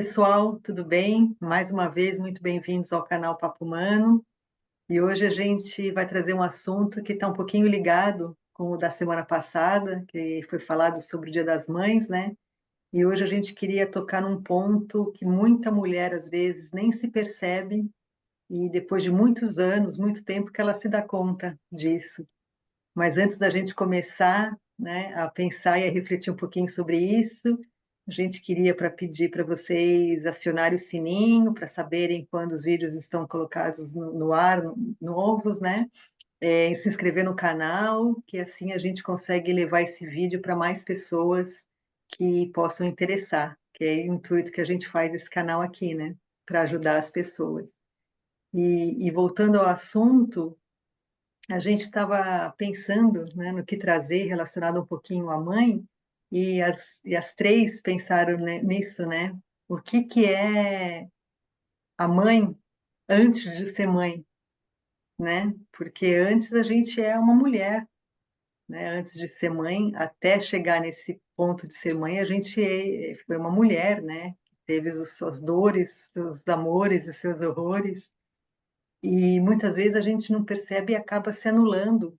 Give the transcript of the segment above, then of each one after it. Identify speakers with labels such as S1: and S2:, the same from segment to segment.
S1: Pessoal, tudo bem? Mais uma vez, muito bem-vindos ao canal Papo Humano. E hoje a gente vai trazer um assunto que está um pouquinho ligado com o da semana passada, que foi falado sobre o Dia das Mães, né? E hoje a gente queria tocar num ponto que muita mulher, às vezes, nem se percebe, e depois de muitos anos, muito tempo, que ela se dá conta disso. Mas antes da gente começar, né, a pensar e a refletir um pouquinho sobre isso, a gente queria para pedir para vocês acionarem o sininho para saberem quando os vídeos estão colocados no ar, novos, né? E se inscrever no canal, que assim a gente consegue levar esse vídeo para mais pessoas que possam interessar, que é o intuito que a gente faz desse canal aqui, né? Para ajudar as pessoas. E voltando ao assunto, a gente estava pensando, né, no que trazer relacionado um pouquinho à mãe, e as três pensaram, né, nisso, né? O que é a mãe antes de ser mãe, né? Porque antes a gente é uma mulher, né? Antes de ser mãe, até chegar nesse ponto de ser mãe, a gente foi uma mulher, né? Teve suas dores, seus amores e seus horrores. E muitas vezes a gente não percebe e acaba se anulando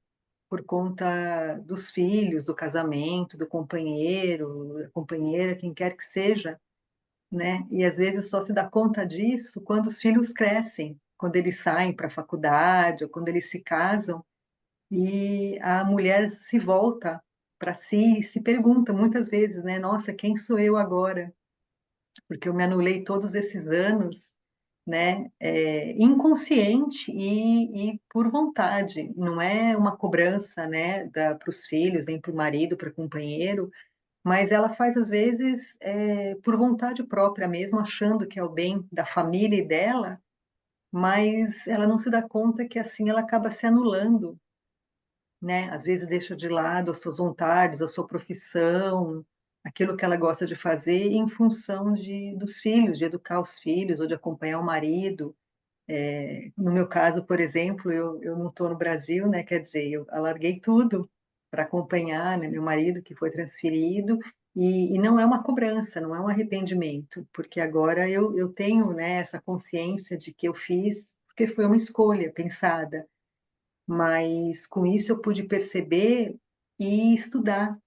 S1: por conta dos filhos, do casamento, do companheiro, da companheira, quem quer que seja, né? E às vezes só se dá conta disso quando os filhos crescem, quando eles saem para a faculdade ou quando eles se casam e a mulher se volta para si e se pergunta muitas vezes, né? Nossa, quem sou eu agora? Porque eu me anulei todos esses anos, né, inconsciente e por vontade, não é uma cobrança, né, para os filhos, nem para o marido, para o companheiro, mas ela faz às vezes por vontade própria mesmo, achando que é o bem da família e dela, mas ela não se dá conta que assim ela acaba se anulando, né? Às vezes deixa de lado as suas vontades, a sua profissão, aquilo que ela gosta de fazer em função dos filhos, de educar os filhos ou de acompanhar o marido. No meu caso, por exemplo, eu não estou no Brasil, né? Quer dizer, eu alarguei tudo para acompanhar, né, meu marido que foi transferido e não é uma cobrança, não é um arrependimento, porque agora eu tenho, né, essa consciência de que eu fiz porque foi uma escolha pensada, mas com isso eu pude perceber e estudar,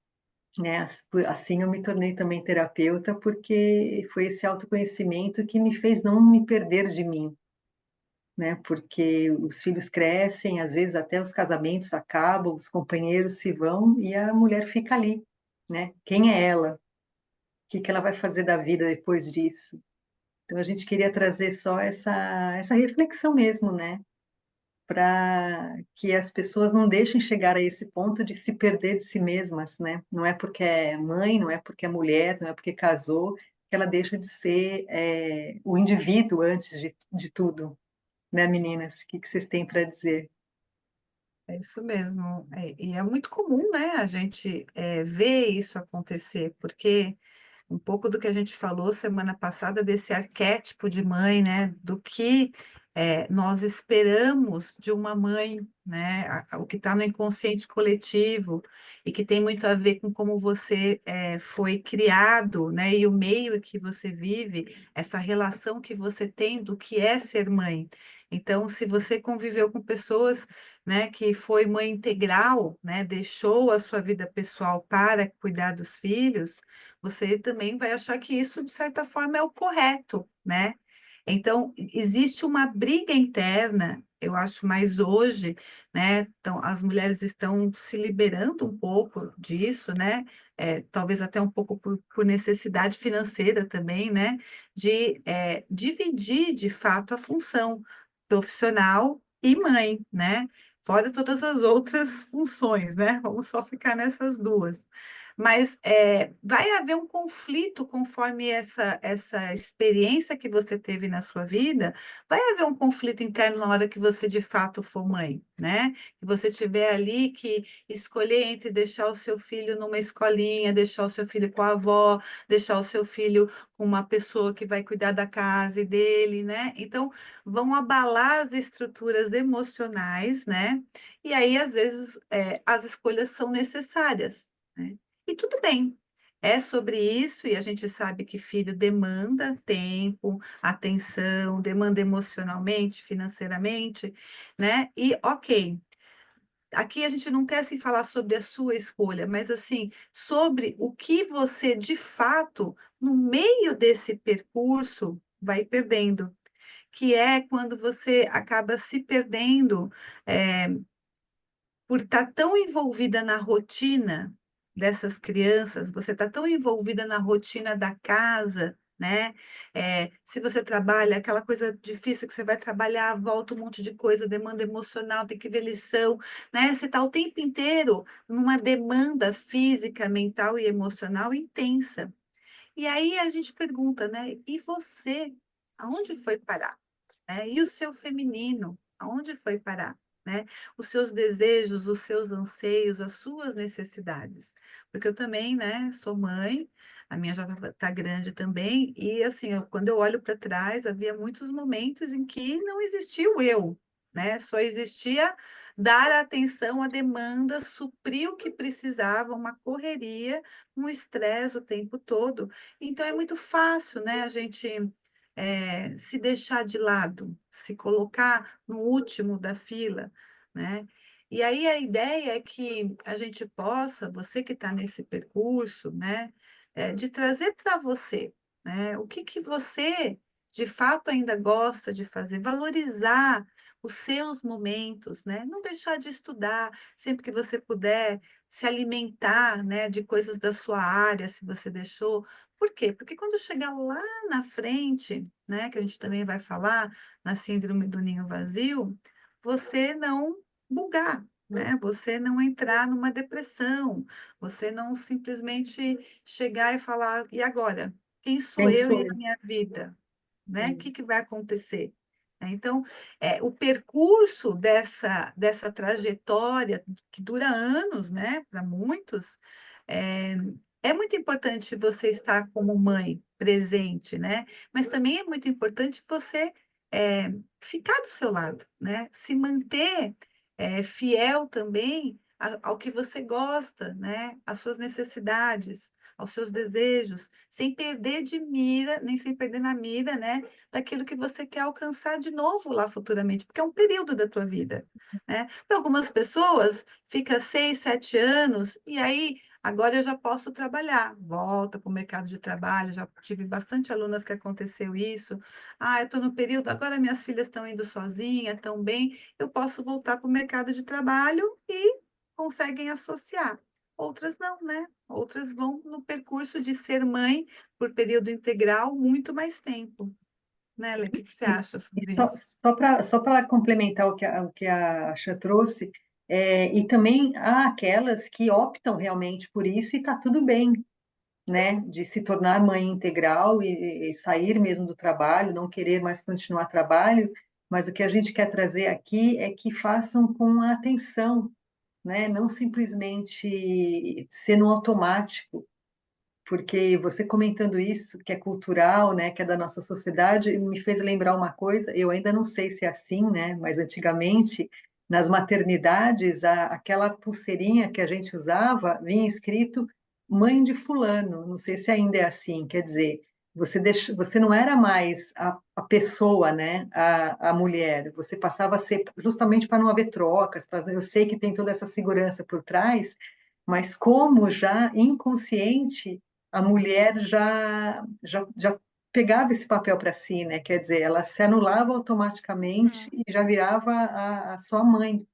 S1: né? Assim eu me tornei também terapeuta, porque foi esse autoconhecimento que me fez não me perder de mim, né? Porque os filhos crescem, às vezes até os casamentos acabam, os companheiros se vão e a mulher fica ali, né? Quem é ela? O que que ela vai fazer da vida depois disso? Então a gente queria trazer só essa reflexão mesmo, né? Para que as pessoas não deixem chegar a esse ponto de se perder de si mesmas, né? Não é porque é mãe, não é porque é mulher, não é porque casou, que ela deixa de ser o indivíduo antes de tudo, né, meninas? O que que vocês têm para dizer?
S2: É isso mesmo. E é muito comum, né, a gente ver isso acontecer, porque um pouco do que a gente falou semana passada desse arquétipo de mãe, né, do que nós esperamos de uma mãe, né, o que está no inconsciente coletivo e que tem muito a ver com como você foi criado, né, e o meio que você vive, essa relação que você tem do que é ser mãe. Então, se você conviveu com pessoas, né, que foi mãe integral, né, deixou a sua vida pessoal para cuidar dos filhos, você também vai achar que isso, de certa forma, é o correto, né? Então, existe uma briga interna, eu acho mais hoje, né? Então, as mulheres estão se liberando um pouco disso, né? Talvez até um pouco por necessidade financeira também, né? De dividir, de fato, a função profissional e mãe, né? Fora todas as outras funções, né? Vamos só ficar nessas duas. Mas vai haver um conflito conforme essa experiência que você teve na sua vida, vai haver um conflito interno na hora que você de fato for mãe, né? Que você tiver ali que escolher entre deixar o seu filho numa escolinha, deixar o seu filho com a avó, deixar o seu filho com uma pessoa que vai cuidar da casa e dele, né? Então, vão abalar as estruturas emocionais, né? E aí, às vezes, as escolhas são necessárias, né? E tudo bem. é sobre isso, e a gente sabe que filho demanda tempo, atenção, demanda emocionalmente, financeiramente, né? E ok, aqui a gente não quer assim falar sobre a sua escolha, mas assim, sobre o que você de fato, no meio desse percurso, vai perdendo, que é quando você acaba se perdendo, eh, por estar tão envolvida na rotina dessas crianças, você está tão envolvida na rotina da casa, né? Se você trabalha, aquela coisa difícil que você vai trabalhar, volta um monte de coisa, demanda emocional, tem que ver lição, né? Você está o tempo inteiro numa demanda física, mental e emocional intensa. E aí a gente pergunta, né? E você, aonde foi parar? E o seu feminino, aonde foi parar? Né? Os seus desejos, os seus anseios, as suas necessidades. Porque eu também, né, sou mãe, a minha já está grande também, e assim, quando eu olho para trás, havia muitos momentos em que não existia o eu, né? Só existia dar atenção à demanda, suprir o que precisava, uma correria, um estresse o tempo todo. Então é muito fácil, né, a gente se deixar de lado, se colocar no último da fila, né? E aí a ideia é que a gente possa, você que está nesse percurso, né, de trazer para você, né, o que que você de fato ainda gosta de fazer, valorizar os seus momentos, né? Não deixar de estudar, sempre que você puder, se alimentar, né, de coisas da sua área, se você deixou. Por quê? Porque quando chegar lá na frente, né, que a gente também vai falar na síndrome do ninho vazio, você não bugar, né? Você não entrar numa depressão, você não simplesmente chegar e falar, e agora? Quem sou
S1: Quem
S2: eu
S1: sou
S2: e a
S1: eu?
S2: minha vida? Né? O
S1: Hum.
S2: que que vai acontecer? Então, o percurso dessa trajetória, que dura anos, né, para muitos, é, é muito importante você estar como mãe presente, né? Mas também é muito importante você ficar do seu lado, né? Se manter fiel também ao que você gosta, né? Às suas necessidades, aos seus desejos, sem perder de mira, nem sem perder na mira, né? Daquilo que você quer alcançar de novo lá futuramente, porque é um período da tua vida, né? Para algumas pessoas, fica 6, 7 anos e aí agora eu já posso trabalhar, volta para o mercado de trabalho, já tive bastante alunas que aconteceu isso. Ah, eu estou no período, agora minhas filhas estão indo sozinhas, estão bem, eu posso voltar para o mercado de trabalho e conseguem associar. Outras não, né? Outras vão no percurso de ser mãe por período integral muito mais tempo, né, Lê? O que que você
S1: E,
S2: acha
S1: e
S2: sobre
S1: só,
S2: isso?
S1: só para complementar o que a Xia trouxe, e também há aquelas que optam realmente por isso e está tudo bem, né, de se tornar mãe integral e sair mesmo do trabalho, não querer mais continuar trabalho, mas o que a gente quer trazer aqui é que façam com atenção, né, não simplesmente ser no automático, porque você comentando isso, que é cultural, né, que é da nossa sociedade, me fez lembrar uma coisa, eu ainda não sei se é assim, né, mas antigamente, nas maternidades, aquela pulseirinha que a gente usava, vinha escrito mãe de fulano, não sei se ainda é assim, quer dizer, você não era mais a pessoa, né, a mulher, você passava a ser, justamente para não haver trocas, eu sei que tem toda essa segurança por trás, mas como já inconsciente a mulher já pegava esse papel para si, né? Quer dizer, ela se anulava automaticamente
S2: Hum.
S1: e já virava a sua mãe,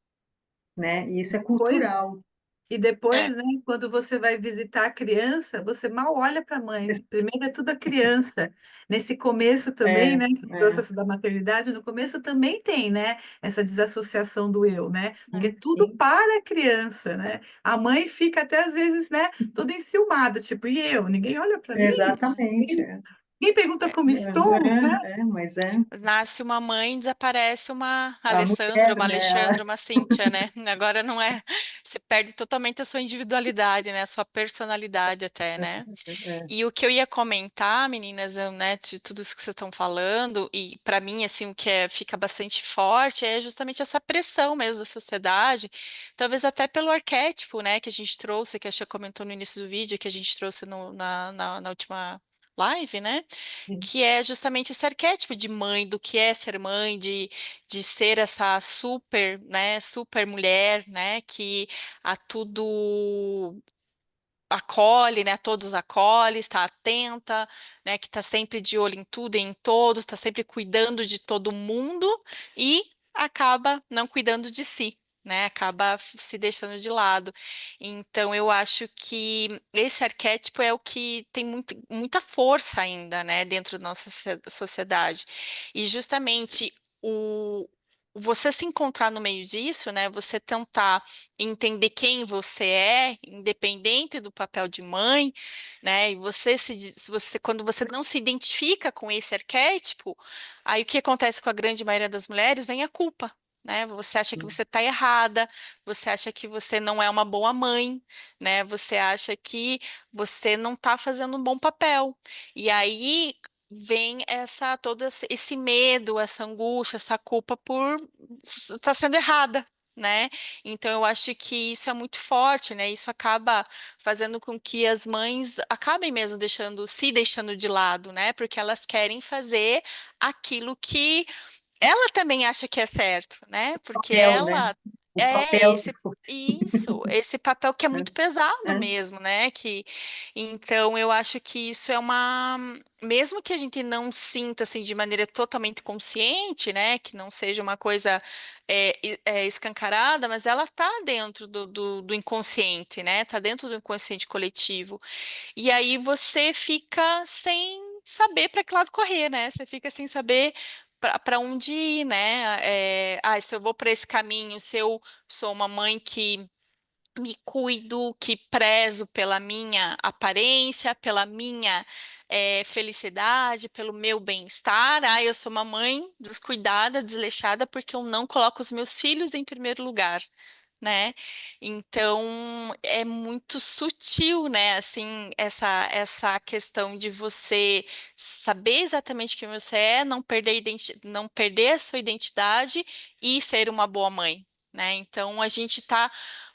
S1: né? E isso é
S2: Pois
S1: cultural.
S2: E depois, né, quando você vai visitar a criança, você mal olha para a mãe. Primeiro é tudo a criança. Nesse começo também,
S1: É,
S2: né, esse
S1: é,
S2: processo da maternidade, no começo também tem, né, essa desassociação do eu, né? Porque é
S1: sim,
S2: tudo
S1: sim,
S2: para a criança, né? A mãe fica até às vezes, né, toda enciumada, tipo, e eu? Ninguém olha para mim?
S1: exatamente. É.
S2: Quem pergunta como estou, né?
S1: Mas é
S3: Nasce uma mãe, desaparece uma
S1: a
S3: Alessandra,
S1: mulher,
S3: uma
S1: né?
S3: Alexandra, uma Cíntia, né? Agora não é. Você perde totalmente a sua individualidade, né? A sua personalidade até, né?
S1: É,
S3: E o que eu ia comentar, meninas, né, de tudo isso que vocês estão falando, e para mim, assim, o que fica bastante forte é justamente essa pressão mesmo da sociedade, talvez até pelo arquétipo, né, que a gente trouxe, que a Chia comentou no início do vídeo, que a gente trouxe na última live, né? Que é justamente esse arquétipo de mãe, do que é ser mãe, de ser essa super, né, super mulher, né, que a tudo acolhe, né? Todos acolhe, está atenta, né? Que está sempre de olho em tudo e em todos, está sempre cuidando de todo mundo e acaba não cuidando de si. Né, acaba se deixando de lado. Então, eu acho que esse arquétipo é o que tem muita força ainda, né, dentro da nossa sociedade. E justamente o, você se encontrar no meio disso, né, você tentar entender quem você é, independente do papel de mãe, né? E quando você não se identifica com esse arquétipo, aí o que acontece com a grande maioria das mulheres? Vem a culpa. Né? Você acha que você está errada, você acha que você não é uma boa mãe, né? Você acha que você não está fazendo um bom papel. E aí vem todo esse medo, essa angústia, essa culpa por estar sendo errada, né? Então, eu acho que isso é muito forte, né? Isso acaba fazendo com que as mães acabem mesmo se deixando de lado, né? Porque elas querem fazer aquilo que ela também acha que é certo, né? Porque
S1: papel, né?
S3: ela
S1: O
S3: é
S1: papel que
S3: esse
S1: foi.
S3: esse papel que é muito pesado
S1: É,
S3: mesmo, né? Que então eu acho que isso é mesmo que a gente não sinta assim de maneira totalmente consciente, né? Que não seja uma coisa escancarada, mas ela tá dentro do inconsciente, né? Tá dentro do inconsciente coletivo. E aí você fica sem saber para que lado correr, né? Você fica sem saber para onde ir, né? Se eu vou para esse caminho, se eu sou uma mãe que me cuido, que prezo pela minha aparência, pela minha felicidade, pelo meu bem-estar. Eu sou uma mãe descuidada, desleixada, porque eu não coloco os meus filhos em primeiro lugar. Né? Então é muito sutil, né? Assim, essa questão de você saber exatamente quem você é, não perder a sua identidade e ser uma boa mãe, né? Então a gente tá,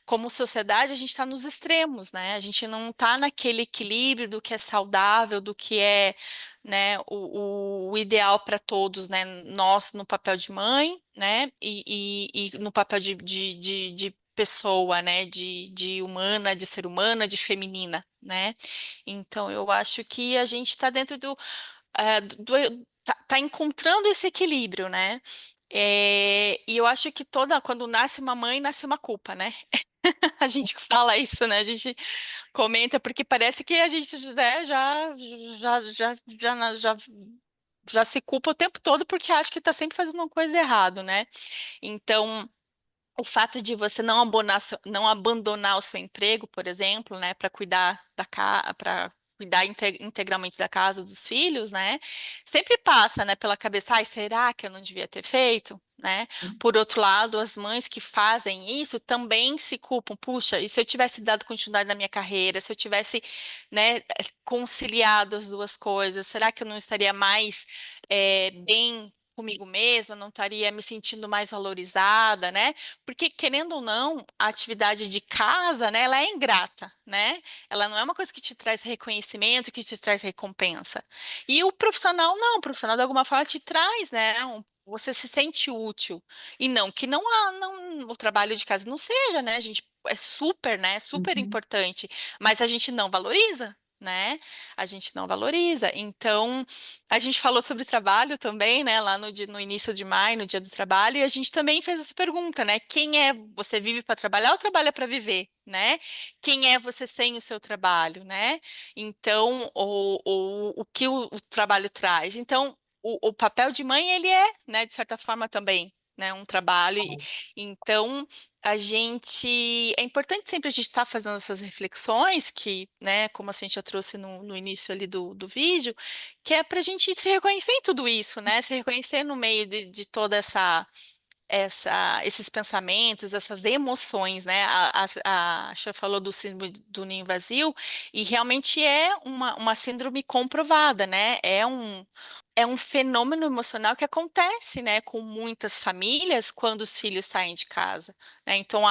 S3: como sociedade, a gente está nos extremos, né? A gente não está naquele equilíbrio do que é saudável, do que é, né, o ideal para todos, né? Nós no papel de mãe, né? E no papel de pessoa, né? De humana, de ser humana, de feminina, né? Então eu acho que a gente está dentro tá encontrando esse equilíbrio, né? E eu acho que quando nasce uma mãe, nasce uma culpa, né? A gente fala isso, né? A gente comenta porque parece que a gente, né, já já se culpa o tempo todo porque acha que está sempre fazendo uma coisa errada, né? Então, o fato de você não abandonar o seu emprego, por exemplo, né, para cuidar para cuidar integralmente da casa dos filhos, né, sempre passa, né, pela cabeça, ai, será que eu não devia ter feito? Né? Por outro lado, as mães que fazem isso também se culpam. Puxa, e se eu tivesse dado continuidade na minha carreira, se eu tivesse, né, conciliado as duas coisas, será que eu não estaria mais bem comigo mesma, não estaria me sentindo mais valorizada, né? Porque, querendo ou não, a atividade de casa, né, ela é ingrata, né? Ela não é uma coisa que te traz reconhecimento, que te traz recompensa. E o profissional, não, o profissional de alguma forma te traz, né? Você se sente útil. E não que o trabalho de casa não seja, né? A gente é super, né? Super
S1: uhum.
S3: importante, mas a gente não valoriza. Né? A gente não valoriza. Então, a gente falou sobre trabalho também, né? Lá no início de maio, no Dia do Trabalho, e a gente também fez essa pergunta, né? Quem é você vive para trabalhar ou trabalha para viver, né? Quem é você sem o seu trabalho, né? Então, o que o trabalho traz. Então, o papel de mãe, ele é, né, de certa forma também. né, um trabalho. Então, é importante sempre a gente estar fazendo essas reflexões que, né, como a Cintia trouxe no início ali do vídeo, que é para a gente se reconhecer em tudo isso, né, se reconhecer no meio de toda esses pensamentos, essas emoções, né? A Xia falou do síndrome do ninho vazio, e realmente é uma síndrome comprovada, né? É um fenômeno emocional que acontece, né, com muitas famílias quando os filhos saem de casa, né? Então,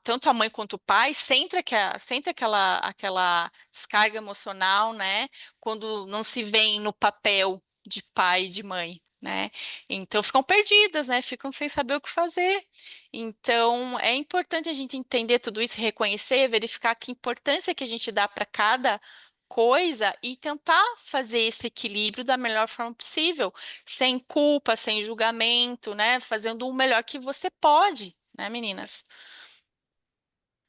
S3: tanto a mãe quanto o pai sente aquela descarga emocional, né, quando não se veem no papel de pai e de mãe, né? Então, ficam perdidas, né? Ficam sem saber o que fazer. Então, é importante a gente entender tudo isso, reconhecer, verificar que importância que a gente dá para cada coisa e tentar fazer esse equilíbrio da melhor forma possível, sem culpa, sem julgamento, né? Fazendo o melhor que você pode, né, meninas?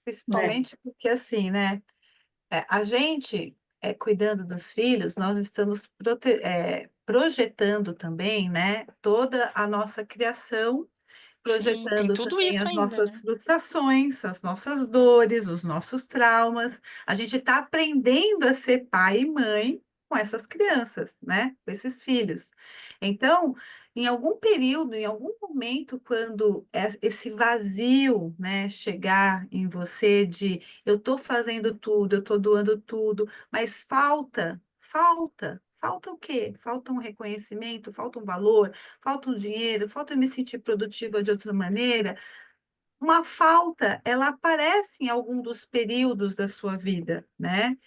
S1: É,
S2: Principalmente porque, assim, né? A gente, cuidando dos filhos, nós estamos projetando também, né, toda a nossa criação,
S3: Sim, tem
S2: projetando
S3: tudo
S2: também
S3: isso
S2: as
S3: ainda,
S2: nossas
S3: né?
S2: frustrações, as nossas dores, os nossos traumas. A gente está aprendendo a ser pai e mãe com essas crianças, né, com esses filhos. Então, em algum período, em algum momento, quando esse vazio, né, chegar em você de eu estou fazendo tudo, eu estou doando tudo, mas falta o quê? Falta um reconhecimento, falta um valor, falta um dinheiro, falta eu me sentir produtiva de outra maneira. Uma falta, ela aparece em algum dos períodos da sua vida, né?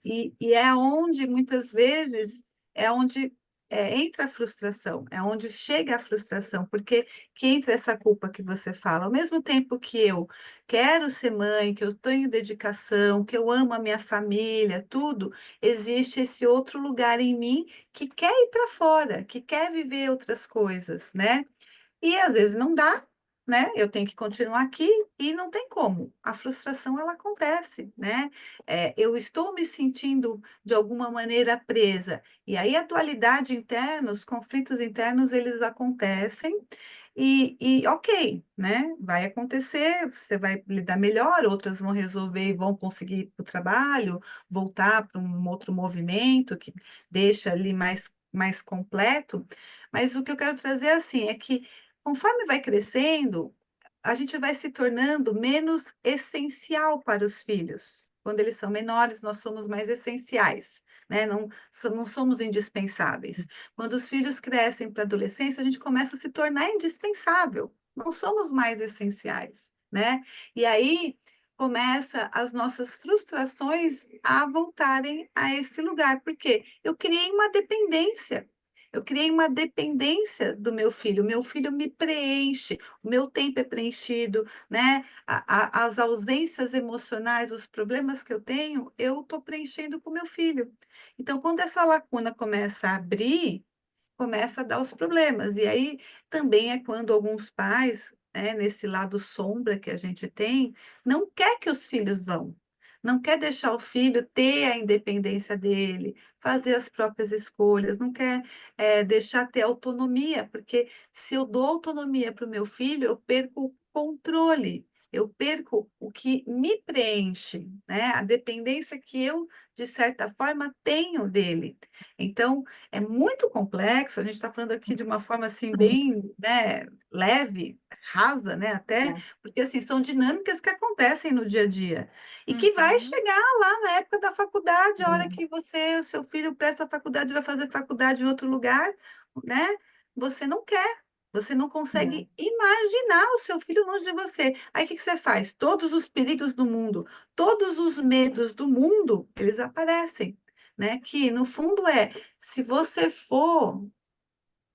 S2: E é onde, muitas vezes, é onde entra a frustração, é onde chega a frustração, porque que entra essa culpa que você fala. Ao mesmo tempo que eu quero ser mãe, que eu tenho dedicação, que eu amo a minha família, tudo, existe esse outro lugar em mim que quer ir para fora, que quer viver outras coisas, né? E às vezes não dá, né? Eu tenho que continuar aqui e não tem como. A frustração ela acontece, né? Eu estou me sentindo de alguma maneira presa. E aí a dualidade interna, os conflitos internos, eles acontecem e ok, né? Vai acontecer, você vai lidar melhor, outras vão resolver e vão conseguir ir para o trabalho, voltar para um outro movimento que deixa ali mais completo. Mas o que eu quero trazer assim é que conforme vai crescendo, a gente vai se tornando menos essencial para os filhos. Quando eles são menores, nós somos mais essenciais, né? Não somos indispensáveis. Quando os filhos crescem para a adolescência, a gente começa a se tornar indispensável. Não somos mais essenciais, né? E aí começa as nossas frustrações a voltarem a esse lugar, porque eu criei uma dependência. Eu criei uma dependência do meu filho. O meu filho me preenche, o meu tempo é preenchido, né? As ausências emocionais, os problemas que eu estou preenchendo com o meu filho. Então, quando essa lacuna começa a abrir, começa a dar os problemas. E aí também é quando alguns pais, né, nesse lado sombra que a gente tem, não quer que os filhos vão. Não quer deixar o filho ter a independência dele, fazer as próprias escolhas, não quer deixar ter autonomia, porque se eu dou autonomia para o meu filho, eu perco o controle, eu perco o que me preenche, né? A dependência que eu, de certa forma, tenho dele. Então, é muito complexo, a gente está falando aqui de uma forma assim bem, né, leve, rasa, né, até,
S1: é,
S2: porque assim, são dinâmicas que acontecem no dia a dia e que vai
S3: Uhum,
S2: chegar lá na época da faculdade, a hora
S1: é,
S2: que o seu filho presta faculdade, vai fazer faculdade em outro lugar, né? Você não quer. Você não
S1: é.
S2: consegue imaginar o seu filho longe de você. Aí o que que você faz? Todos os perigos do mundo, todos os medos do mundo, eles aparecem, né? Que no fundo se você for,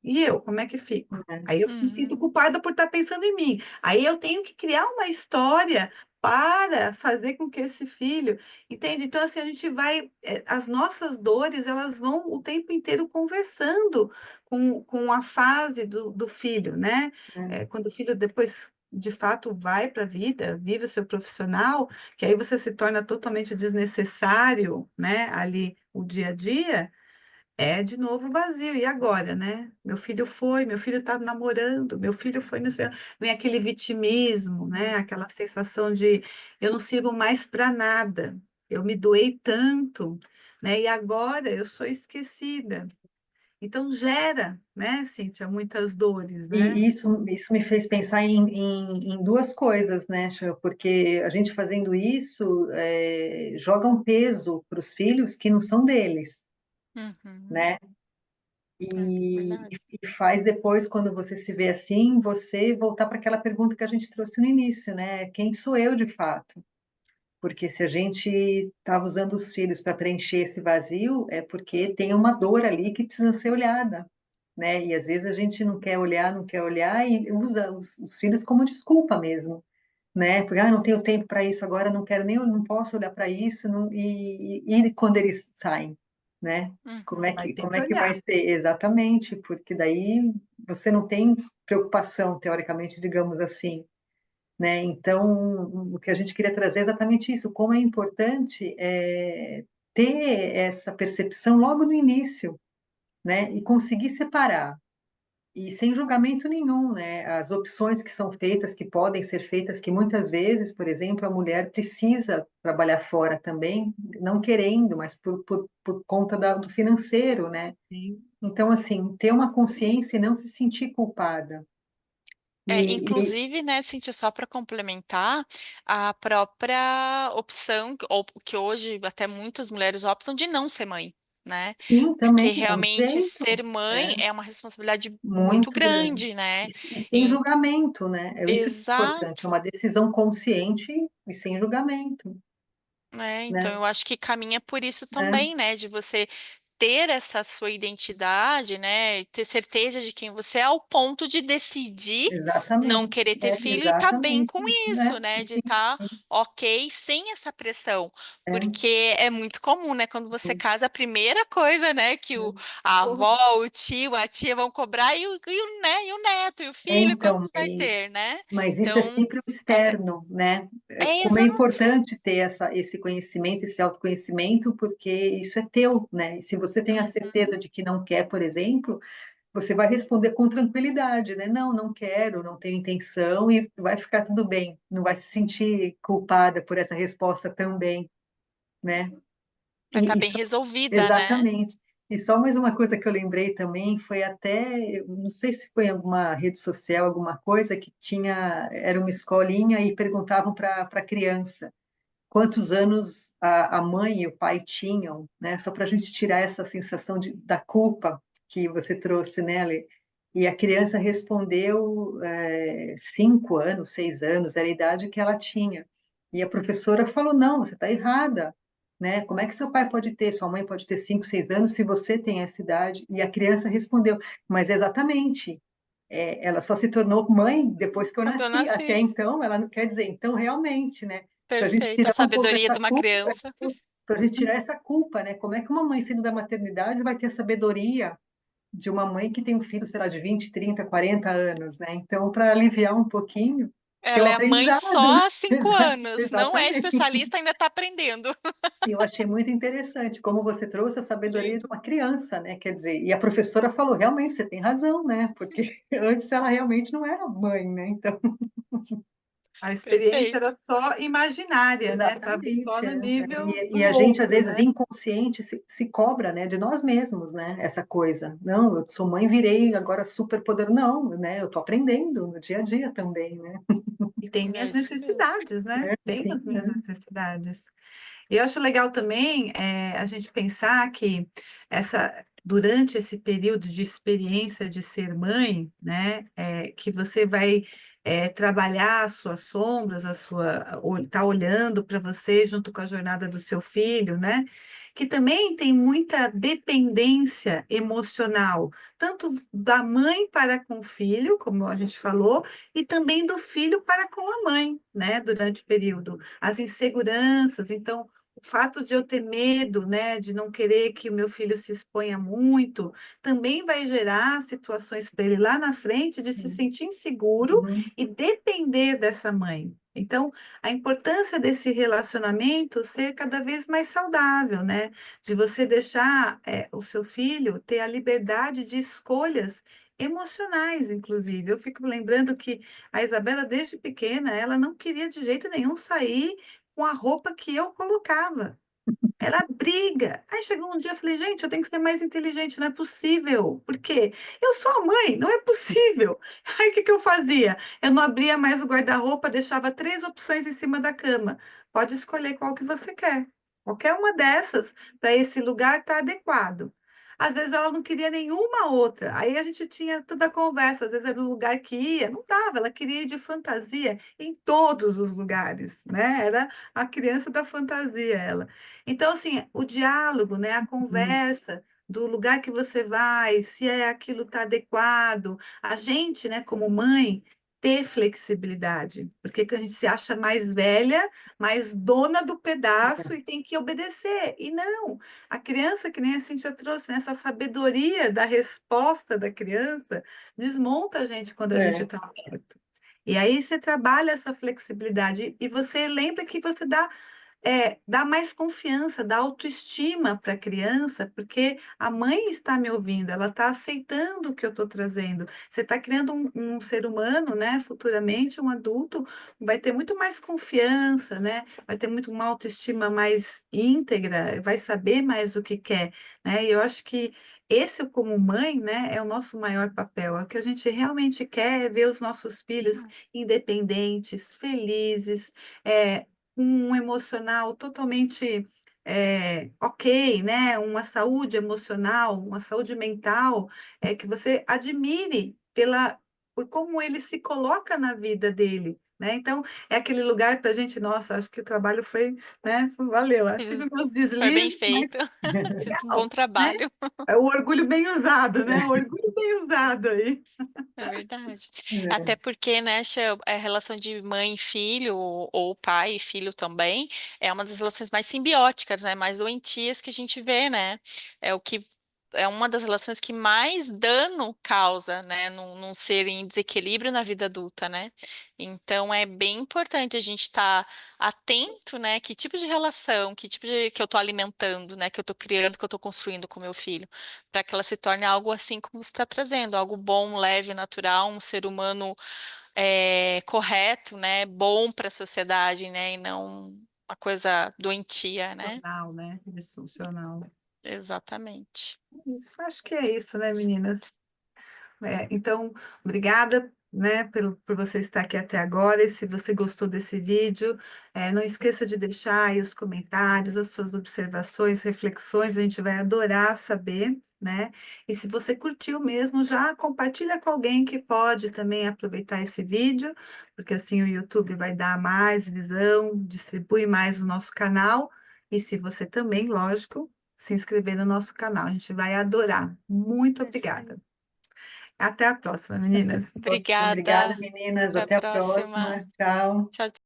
S2: e eu, como é que fico?
S1: É.
S2: Aí eu me sinto
S3: uhum,
S2: culpada por estar pensando em mim. Aí eu tenho que criar uma história para fazer com que esse filho, entende? Então, assim, a gente vai, as nossas dores, elas vão o tempo inteiro conversando com a fase do filho, né?
S1: É.
S2: Quando o filho depois, de fato, vai para a vida, vive o seu profissional, que aí você se torna totalmente desnecessário, né? Ali, o dia a dia. é de novo vazio. E agora, né? Meu filho foi, meu filho está namorando, meu filho foi no céu. Vem aquele vitimismo, né? Aquela sensação de eu não sirvo mais para nada. Eu me doei tanto, né? E agora eu sou esquecida. Então gera, né, Cíntia, muitas dores, né?
S1: E isso me fez pensar em duas coisas, né, Chan? Porque a gente fazendo isso joga um peso para os filhos que não são deles,
S3: Uhum.
S1: né?
S3: É
S1: E,
S3: verdade.
S1: e faz depois, quando você se vê assim, você voltar para aquela pergunta que a gente trouxe no início, né? Quem sou eu de fato? Porque se a gente estava usando os filhos para preencher esse vazio, é porque tem uma dor ali que precisa ser olhada, né? E às vezes a gente não quer olhar, não quer olhar e usa os filhos como desculpa mesmo, né? Porque não tenho tempo para isso agora, não quero nem, não posso olhar para isso, e quando eles saem, né?
S3: Uhum.
S2: Vai ter
S1: Como
S2: que
S1: é que vai
S2: olhar.
S1: ser exatamente? Porque daí você não tem preocupação, teoricamente, digamos assim, né? Então, o que a gente queria trazer é exatamente isso, como é importante ter essa percepção logo no início, né? E conseguir separar, e sem julgamento nenhum, né? As opções que são feitas, que podem ser feitas, que muitas vezes, por exemplo, a mulher precisa trabalhar fora também, não querendo, mas por conta do financeiro, né?
S2: Sim.
S1: Então, assim, ter uma consciência e não se sentir culpada. E
S3: Inclusive, né, Cintia, só para complementar, a própria opção, ou que hoje até muitas mulheres optam de não ser mãe, né?
S1: sim,
S3: Porque
S1: também é um
S3: realmente ser
S1: jeito.
S3: mãe é uma responsabilidade muito
S1: Muito grande.
S3: grande, né?
S1: E sem
S3: Em-
S1: julgamento, né? É isso que é importante, é
S3: Exato.
S1: uma decisão consciente e sem julgamento,
S3: Então
S1: né?
S3: eu acho que caminha por isso
S1: É,
S3: também, né? De você ter essa sua identidade, né? E ter certeza de quem você é ao ponto de decidir não
S1: exatamente,
S3: querer ter filho e tá bem
S1: exatamente
S3: com
S1: isso,
S3: isso,
S1: né?
S3: né? De
S1: Sim,
S3: estar
S1: sim,
S3: ok sem essa pressão.
S1: é,
S3: Porque é muito comum, né? Quando você
S1: sim,
S3: casa, a primeira coisa, né, que a
S2: Pô,
S3: avó, o tio, a tia vão cobrar né, e o neto, e o filho, quando
S1: então,
S3: que vai ter, né?
S1: mas isso é
S3: Então,
S1: sempre o
S3: até...
S1: externo, né?
S3: é
S1: Como é
S3: exato.
S1: importante ter esse conhecimento, esse autoconhecimento, porque isso é teu, né? E se você tem a
S3: Uhum.
S1: certeza de que não quer, por exemplo, você vai responder com tranquilidade, né? Não, não quero, não tenho intenção, e vai ficar tudo bem. Não vai se sentir culpada por essa resposta também, né?
S3: Vai estar
S1: E
S3: bem
S1: só,
S3: resolvida, né?
S1: exatamente. E só mais uma coisa que eu lembrei também foi até, eu não sei se foi em alguma rede social, alguma coisa que tinha, era uma escolinha e perguntavam para a criança quantos anos a mãe e o pai tinham, né? Só para a gente tirar essa sensação da culpa que você trouxe, né, Ale? E a criança respondeu 5 anos, 6 anos, era a idade que ela tinha. E a professora falou: não, você está errada, né? Como é que seu pai pode ter, sua mãe pode ter 5, 6 anos se você tem essa idade? E a criança respondeu: mas exatamente. Ela só se tornou mãe depois que eu
S3: Quando eu
S1: nasci. Até
S3: nasci.
S1: então, ela não quer dizer, então realmente, né? Para a gente
S3: Perfeito. A
S1: tirar um pouco
S3: sabedoria
S1: essa
S3: de uma
S1: culpa,
S3: criança.
S1: para a gente tirar essa culpa, né? Como é que uma mãe saindo da maternidade vai ter a sabedoria de uma mãe que tem um filho, sei lá, de 20, 30, 40 anos, né? Então, para aliviar um pouquinho, que é um
S3: Ela é mãe
S1: aprendizado, né?
S3: só há 5 anos. Não é
S1: Exatamente.
S3: especialista, ainda está aprendendo.
S1: E eu achei muito interessante como você trouxe a sabedoria de uma criança, né? Quer dizer, e a professora falou, realmente, você tem razão, né? Porque antes ela realmente não era mãe, né? Então,
S2: a experiência
S3: Perfeito.
S2: era só imaginária, né? Estava só
S1: exatamente.
S2: no nível
S1: E
S2: do
S1: a gente, às
S2: outro,
S1: vezes,
S2: né?
S1: inconsciente, se cobra, né, de nós mesmos, né, essa coisa. Não, eu sou mãe, virei agora super poderoso. Não, né, eu estou aprendendo no dia a dia também, né.
S2: E tem
S3: É
S2: minhas
S3: isso mesmo.
S2: necessidades, né? Tem
S1: Sim,
S2: as minhas necessidades. E eu acho legal também a gente pensar que durante esse período de experiência de ser mãe, né, que você vai trabalhar as suas sombras, tá olhando para você junto com a jornada do seu filho, né, que também tem muita dependência emocional, tanto da mãe para com o filho, como a gente falou, e também do filho para com a mãe, né, durante o período. As inseguranças, então o fato de eu ter medo, né, de não querer que o meu filho se exponha muito, também vai gerar situações para ele lá na frente de se
S1: sim.
S2: sentir inseguro
S1: Uhum.
S2: e depender dessa mãe. Então, a importância desse relacionamento ser cada vez mais saudável, né? De você deixar o seu filho ter a liberdade de escolhas emocionais, inclusive. Eu fico lembrando que a Isabela, desde pequena, ela não queria de jeito nenhum sair com a roupa que eu colocava. Ela briga. Aí chegou um dia, eu falei, gente, eu tenho que ser mais inteligente, não é possível. Por quê? Eu sou a mãe, não é possível. Aí o que que eu fazia? Eu não abria mais o guarda-roupa, deixava 3 opções em cima da cama. Pode escolher qual que você quer. Qualquer uma dessas, para esse lugar estar adequado. Às vezes ela não queria nenhuma outra. Aí a gente tinha toda a conversa. Às vezes era o lugar que ia, não dava, ela queria ir de fantasia em todos os lugares, né? Era a criança da fantasia, ela. Então, assim, o diálogo, né, a
S1: Hum,
S2: conversa do lugar que você vai, se é aquilo está adequado, a gente, né, como mãe, ter flexibilidade, porque que a gente se acha mais velha, mais dona do pedaço e tem que obedecer. E não, a criança, que nem a Cintia trouxe, né, essa sabedoria da resposta da criança, desmonta a gente quando a gente
S1: é,
S2: está perto. E aí você trabalha essa flexibilidade e você lembra que você dá mais confiança, dá autoestima para a criança, porque a mãe está me ouvindo, ela está aceitando o que eu estou trazendo. Você está criando um ser humano, né? Futuramente, um adulto, vai ter muito mais confiança, né? Vai ter muito uma autoestima mais íntegra, vai saber mais o que quer, né? E eu acho que esse, como mãe, né, é o nosso maior papel. É o que a gente realmente quer é ver os nossos filhos independentes, felizes, é, um emocional totalmente ok, né? Uma saúde emocional, uma saúde mental, que você admire por como ele se coloca na vida dele. Né? Então, é aquele lugar para a gente, nossa, acho que o trabalho foi, né? Valeu. Eu tive meus
S3: Foi bem
S2: deslizes, mas
S3: feito. Fiz um bom
S2: legal, né?
S3: trabalho.
S2: É o orgulho bem usado, né? O orgulho bem usado aí.
S3: É verdade.
S1: é,
S3: Até porque, né, a relação de mãe e filho, ou pai e filho também, é uma das relações mais simbióticas, né, mais doentias que a gente vê, né? É o que é uma das relações que mais dano causa, né, num ser em desequilíbrio na vida adulta, né? Então é bem importante a gente estar atento, né, que tipo de relação, que tipo de que eu estou alimentando, né, que eu estou criando, que eu estou construindo com meu filho para que ela se torne algo assim como você está trazendo, algo bom, leve, natural, um ser humano correto, né, bom para a sociedade, né, e não uma coisa doentia, né?
S2: Disfuncional, né? Disfuncional.
S3: Exatamente.
S2: Isso, acho que é isso, né, meninas? Então, obrigada, né, por você estar aqui até agora. E se você gostou desse vídeo, não esqueça de deixar aí os comentários, as suas observações, reflexões, a gente vai adorar saber, né? E se você curtiu mesmo, já compartilha com alguém que pode também aproveitar esse vídeo, porque assim o YouTube vai dar mais visão, distribui mais o nosso canal. E se você também, lógico, se inscrever no nosso canal, a gente vai adorar. Muito
S3: É isso aí.
S2: obrigada. Até a próxima, meninas.
S1: Obrigada,
S3: Obrigada.
S1: meninas.
S3: Até a
S1: Até a
S3: próxima.
S1: próxima. Tchau.
S3: Tchau,